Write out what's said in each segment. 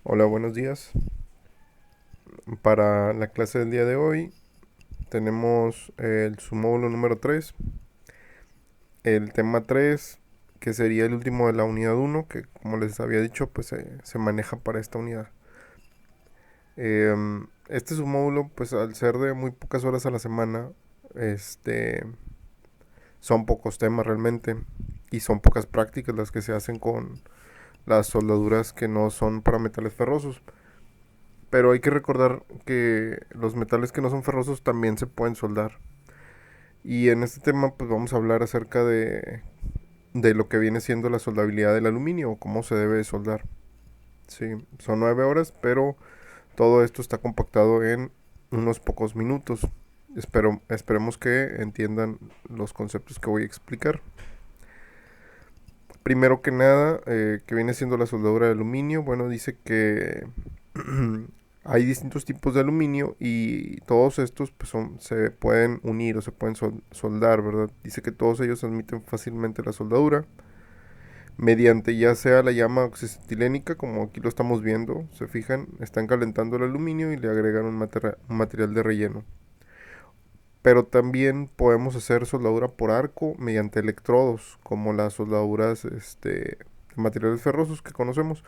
Hola, buenos días. Para la clase del día de hoy tenemos su módulo número 3, el tema 3, que sería el último de la unidad uno, que como les había dicho, pues se maneja para esta unidad. Este submódulo, pues al ser de muy pocas horas a la semana, este, son pocos temas realmente y son pocas prácticas las que se hacen con las soldaduras que no son para metales ferrosos. Pero hay que recordar que los metales que no son ferrosos también se pueden soldar. Y en este tema pues vamos a hablar acerca de lo que viene siendo la soldabilidad del aluminio o cómo se debe soldar. Sí, son 9 horas, pero todo esto está compactado en unos pocos minutos. Esperemos que entiendan los conceptos que voy a explicar. Primero que nada, que viene siendo la soldadura de aluminio. Bueno, dice que hay distintos tipos de aluminio y todos estos pues se pueden unir o se pueden soldar, ¿verdad? Dice que todos ellos admiten fácilmente la soldadura mediante ya sea la llama oxidatilénica, como aquí lo estamos viendo, se fijan, están calentando el aluminio y le agregan un material de relleno. Pero también podemos hacer soldadura por arco mediante electrodos, como las soldaduras de materiales ferrosos que conocemos.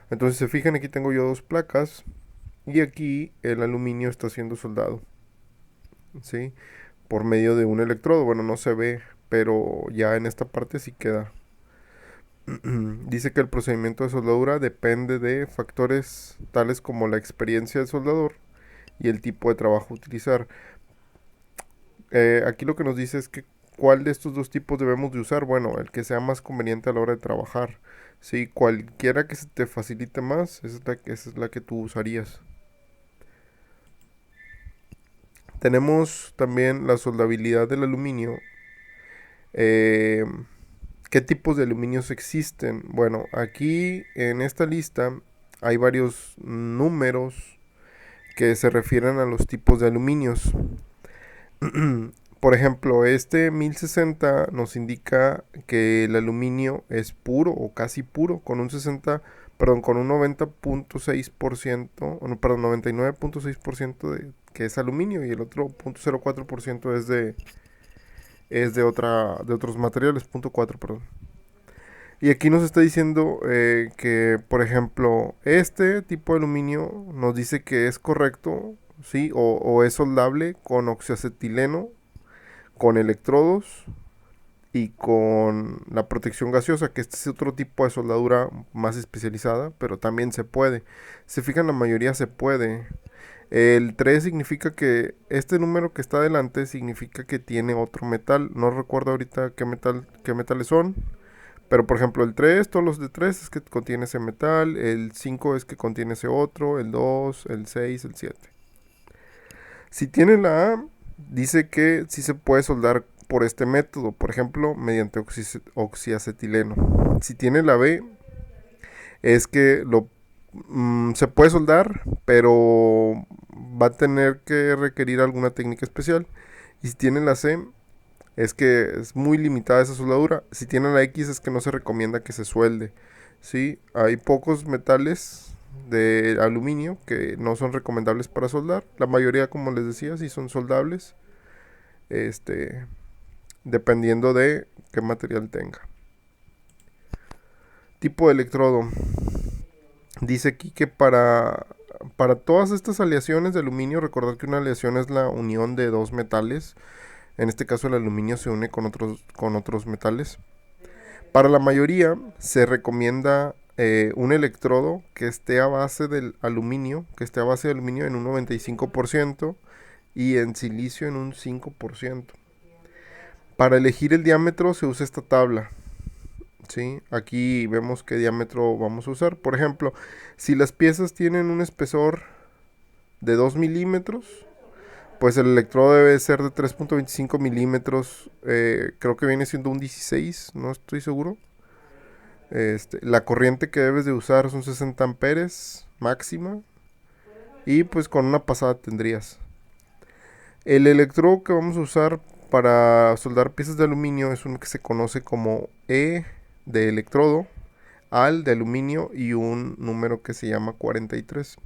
Entonces se fijan, aquí tengo yo dos placas y aquí el aluminio está siendo soldado, ¿sí? Por medio de un electrodo. Bueno, no se ve, pero ya en esta parte sí queda. Dice que el procedimiento de soldadura depende de factores tales como la experiencia del soldador y el tipo de trabajo a utilizar. Aquí lo que nos dice es que cuál de estos dos tipos debemos de usar. Bueno, el que sea más conveniente a la hora de trabajar. Sí, cualquiera que se te facilite más, esa es la que tú usarías. Tenemos también la soldabilidad del aluminio. Eh, ¿Qué tipos de aluminios existen? Bueno, aquí en esta lista hay varios números que se refieren a los tipos de aluminios. Por ejemplo, este 1060 nos indica que el aluminio es puro o casi puro, con un 60, perdón, con un 90.6%, no, perdón, 99.6% de que es aluminio y el otro 0.04% es de otros materiales, 0.4, perdón. Y aquí nos está diciendo que, por ejemplo, este tipo de aluminio nos dice que es correcto, ¿sí? O es soldable con oxiacetileno, con electrodos y con la protección gaseosa, que este es otro tipo de soldadura más especializada, pero también se puede. Se fijan, la mayoría se puede. El 3 significa que este número que está adelante significa que tiene otro metal. No recuerdo ahorita qué metales son. Pero por ejemplo el 3, todos los de 3 es que contiene ese metal, el 5 es que contiene ese otro, el 2, el 6, el 7. Si tiene la A, dice que sí se puede soldar por este método, por ejemplo, mediante oxiacetileno. Si tiene la B, es que se puede soldar, pero va a tener que requerir alguna técnica especial. Y si tiene la C, es que es muy limitada esa soldadura. Si tiene la X, es que no se recomienda que se suelde. Sí, hay pocos metales de aluminio que no son recomendables para soldar. La mayoría, como les decía, sí son soldables. Este, dependiendo de qué material tenga. Tipo de electrodo. Dice aquí que para todas estas aleaciones de aluminio, recordar que una aleación es la unión de dos metales. En este caso el aluminio se une con otros metales. Para la mayoría se recomienda un electrodo que esté a base del aluminio, que esté a base de aluminio en un 95% y en silicio en un 5%. Para elegir el diámetro se usa esta tabla. ¿Sí? Aquí vemos qué diámetro vamos a usar. Por ejemplo, si las piezas tienen un espesor de 2 milímetros, pues el electrodo debe ser de 3.25 milímetros. Creo que viene siendo un 16, no estoy seguro. La corriente que debes de usar son 60 amperes máxima. Y pues con una pasada tendrías. El electrodo que vamos a usar para soldar piezas de aluminio es uno que se conoce como E de electrodo, al de aluminio y un número que se llama 43.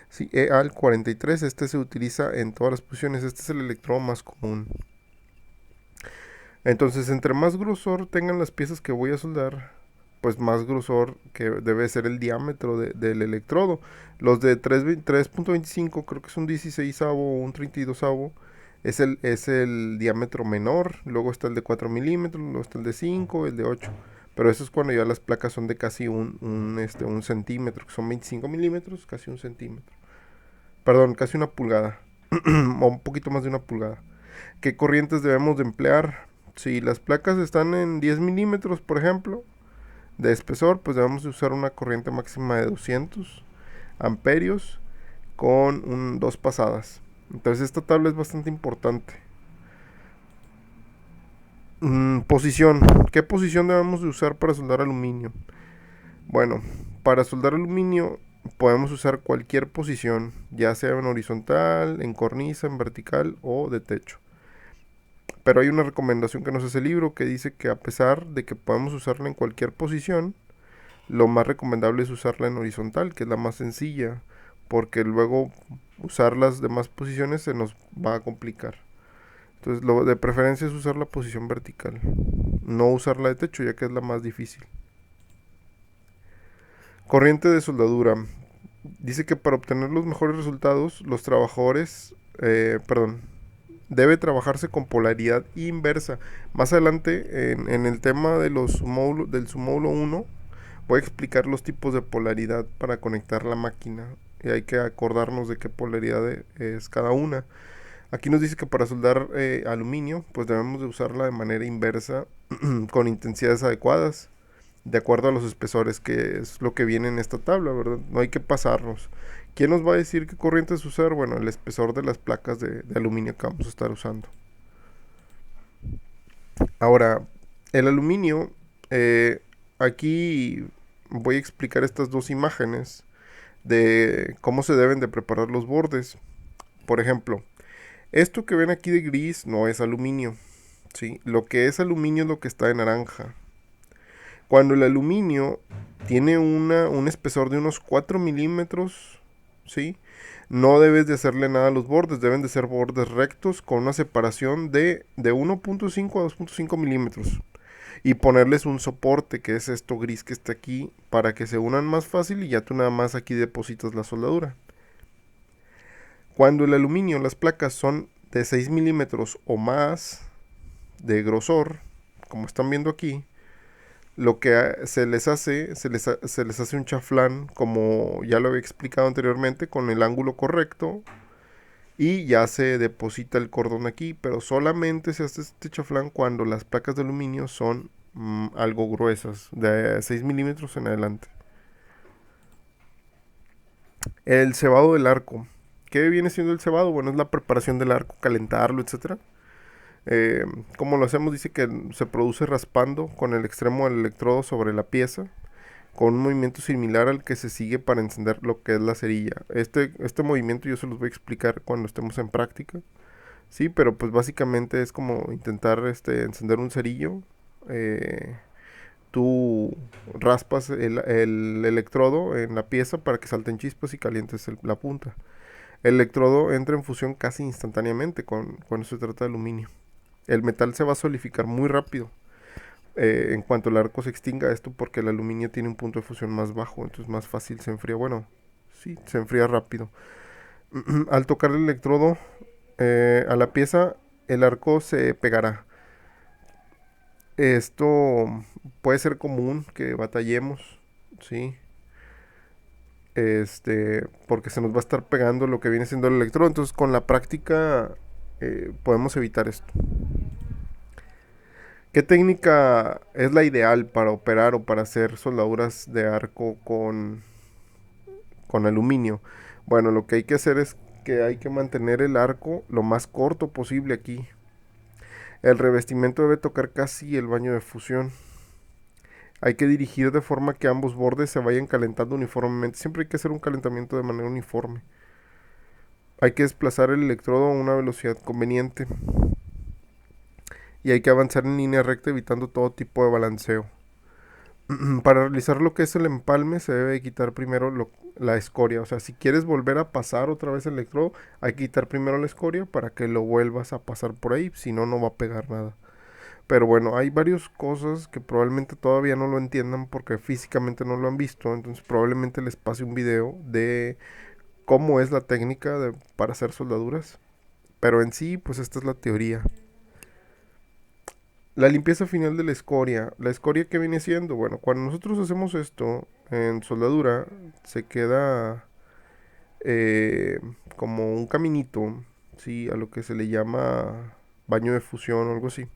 Sí, al 43, este se utiliza en todas las posiciones, este es el electrodo más común. Entonces, entre más grosor tengan las piezas que voy a soldar, pues más grosor que debe ser el diámetro del electrodo. Los de 3.25, creo que es un 16avo o un 32avo, es el diámetro menor. Luego está el de 4 milímetros, luego está el de 5, el de 8. Pero eso es cuando ya las placas son de casi un centímetro, que son 25 milímetros, casi un centímetro. Perdón, casi una pulgada. O un poquito más de una pulgada. ¿Qué corrientes debemos de emplear? Si las placas están en 10 milímetros, por ejemplo, de espesor, pues debemos de usar una corriente máxima de 200 amperios con dos pasadas. Entonces esta tabla es bastante importante. Posición. ¿Qué posición debemos de usar para soldar aluminio? Bueno, para soldar aluminio podemos usar cualquier posición, ya sea en horizontal, en cornisa, en vertical o de techo. Pero hay una recomendación que nos hace el libro que dice que a pesar de que podemos usarla en cualquier posición, lo más recomendable es usarla en horizontal, que es la más sencilla, porque luego usar las demás posiciones se nos va a complicar. Entonces, lo de preferencia es usar la posición vertical, no usar la de techo, ya que es la más difícil. Corriente de soldadura. Dice que para obtener los mejores resultados, los trabajadores, perdón, debe trabajarse con polaridad inversa. Más adelante, en el tema de del su módulo 1, voy a explicar los tipos de polaridad para conectar la máquina. Y hay que acordarnos de qué polaridad es cada una. Aquí nos dice que para soldar aluminio, pues debemos de usarla de manera inversa con intensidades adecuadas, de acuerdo a los espesores, que es lo que viene en esta tabla, ¿verdad? No hay que pasarnos. ¿Quién nos va a decir qué corrientes usar? Bueno, el espesor de las placas de aluminio que vamos a estar usando. Ahora, el aluminio, aquí voy a explicar estas dos imágenes de cómo se deben de preparar los bordes. Por ejemplo, esto que ven aquí de gris no es aluminio, ¿sí? Lo que es aluminio es lo que está de naranja. Cuando el aluminio tiene un espesor de unos 4 milímetros, ¿sí? No debes de hacerle nada a los bordes, deben de ser bordes rectos con una separación de 1.5 a 2.5 milímetros. Y ponerles un soporte, que es esto gris que está aquí, para que se unan más fácil y ya tú nada más aquí depositas la soldadura. Cuando el aluminio, las placas son de 6 milímetros o más de grosor, como están viendo aquí, lo que se les hace un chaflán, como ya lo había explicado anteriormente, con el ángulo correcto, y ya se deposita el cordón aquí, pero solamente se hace este chaflán cuando las placas de aluminio son algo gruesas, de 6 milímetros en adelante. El cebado del arco. ¿Qué viene siendo el cebado? Bueno, es la preparación del arco, calentarlo, etcétera. Como lo hacemos, dice que se produce raspando con el extremo del electrodo sobre la pieza, con un movimiento similar al que se sigue para encender lo que es la cerilla. Este movimiento yo se los voy a explicar cuando estemos en práctica. Sí, pero pues básicamente es como intentar encender un cerillo. Tú raspas el electrodo en la pieza para que salten chispas y calientes la punta. El electrodo entra en fusión casi instantáneamente cuando se trata de aluminio. El metal se va a solidificar muy rápido en cuanto el arco se extinga. Esto porque el aluminio tiene un punto de fusión más bajo, entonces más fácil se enfría. Bueno, sí, se enfría rápido. Al tocar el electrodo a la pieza, el arco se pegará. Esto puede ser común que batallemos, ¿sí? Porque se nos va a estar pegando lo que viene siendo el electrodo. Entonces con la práctica podemos evitar esto. ¿Qué técnica es la ideal para operar o para hacer soldaduras de arco con aluminio? Bueno, lo que hay que hacer es que hay que mantener el arco lo más corto posible aquí. El revestimiento debe tocar casi el baño de fusión. Hay que dirigir de forma que ambos bordes se vayan calentando uniformemente. Siempre hay que hacer un calentamiento de manera uniforme. Hay que desplazar el electrodo a una velocidad conveniente. Y hay que avanzar en línea recta evitando todo tipo de balanceo. Para realizar lo que es el empalme se debe quitar primero la escoria. O sea, si quieres volver a pasar otra vez el electrodo, hay que quitar primero la escoria para que lo vuelvas a pasar por ahí. Si no, no va a pegar nada. Pero bueno, hay varias cosas que probablemente todavía no lo entiendan porque físicamente no lo han visto. Entonces probablemente les pase un video de cómo es la técnica para hacer soldaduras. Pero en sí, pues esta es la teoría. La limpieza final de la escoria. La escoria que viene siendo, bueno, cuando nosotros hacemos esto en soldadura, se queda eh, como un caminito, ¿sí? A lo que se le llama baño de fusión o algo así.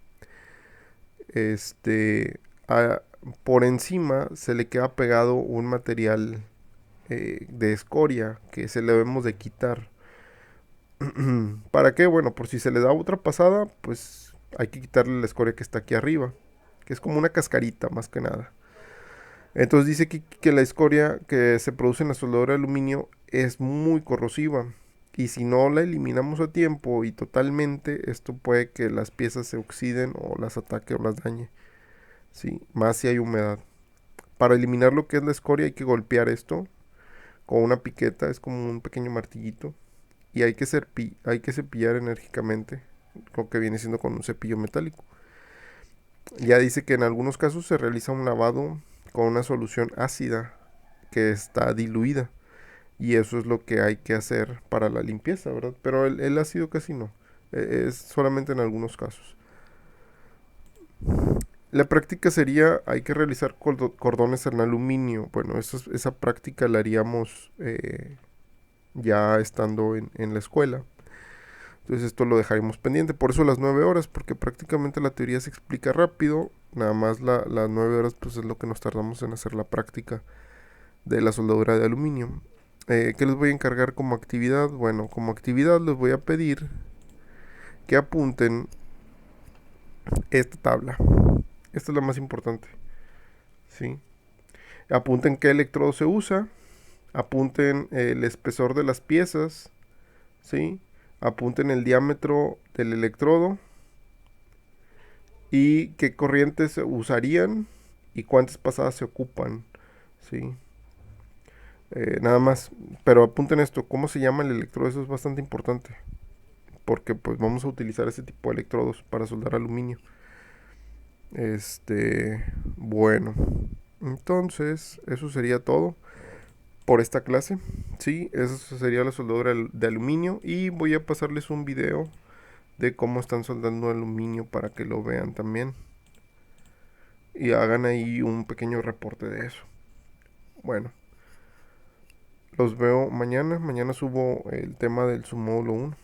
Este, a- por encima se le queda pegado un material de escoria que se le debemos de quitar. ¿Para qué? Bueno, por si se le da otra pasada, pues hay que quitarle la escoria que está aquí arriba, que es como una cascarita más que nada. Entonces dice que la escoria que se produce en la soldadura de aluminio es muy corrosiva. Y si no la eliminamos a tiempo y totalmente, esto puede que las piezas se oxiden o las ataque o las dañe. Sí, más si hay humedad. Para eliminar lo que es la escoria hay que golpear esto con una piqueta, es como un pequeño martillito. Y hay que cepillar enérgicamente, lo que viene siendo con un cepillo metálico. Ya dice que en algunos casos se realiza un lavado con una solución ácida que está diluida. Y eso es lo que hay que hacer para la limpieza, ¿verdad? Pero el ácido casi no. Es solamente en algunos casos. La práctica sería, hay que realizar cordones en aluminio. Bueno, esa práctica la haríamos ya estando en la escuela. Entonces esto lo dejaremos pendiente. Por eso las 9 horas, porque prácticamente la teoría se explica rápido. Nada más las 9 horas pues es lo que nos tardamos en hacer la práctica de la soldadura de aluminio. ¿Qué les voy a encargar como actividad? Bueno, como actividad les voy a pedir que apunten esta tabla. Esta es la más importante. ¿Sí? Apunten qué electrodo se usa. Apunten el espesor de las piezas. ¿Sí? Apunten el diámetro del electrodo. Y qué corrientes se usarían. Y cuántas pasadas se ocupan. ¿Sí? Nada más. Pero apunten esto. ¿Cómo se llama el electrodo? Eso es bastante importante. Porque pues vamos a utilizar ese tipo de electrodos para soldar aluminio. Bueno, entonces eso sería todo por esta clase. Sí, eso sería la soldadura de aluminio y voy a pasarles un video de cómo están soldando aluminio para que lo vean también y hagan ahí un pequeño reporte de eso. Bueno, los veo mañana. Mañana subo el tema del su módulo 1.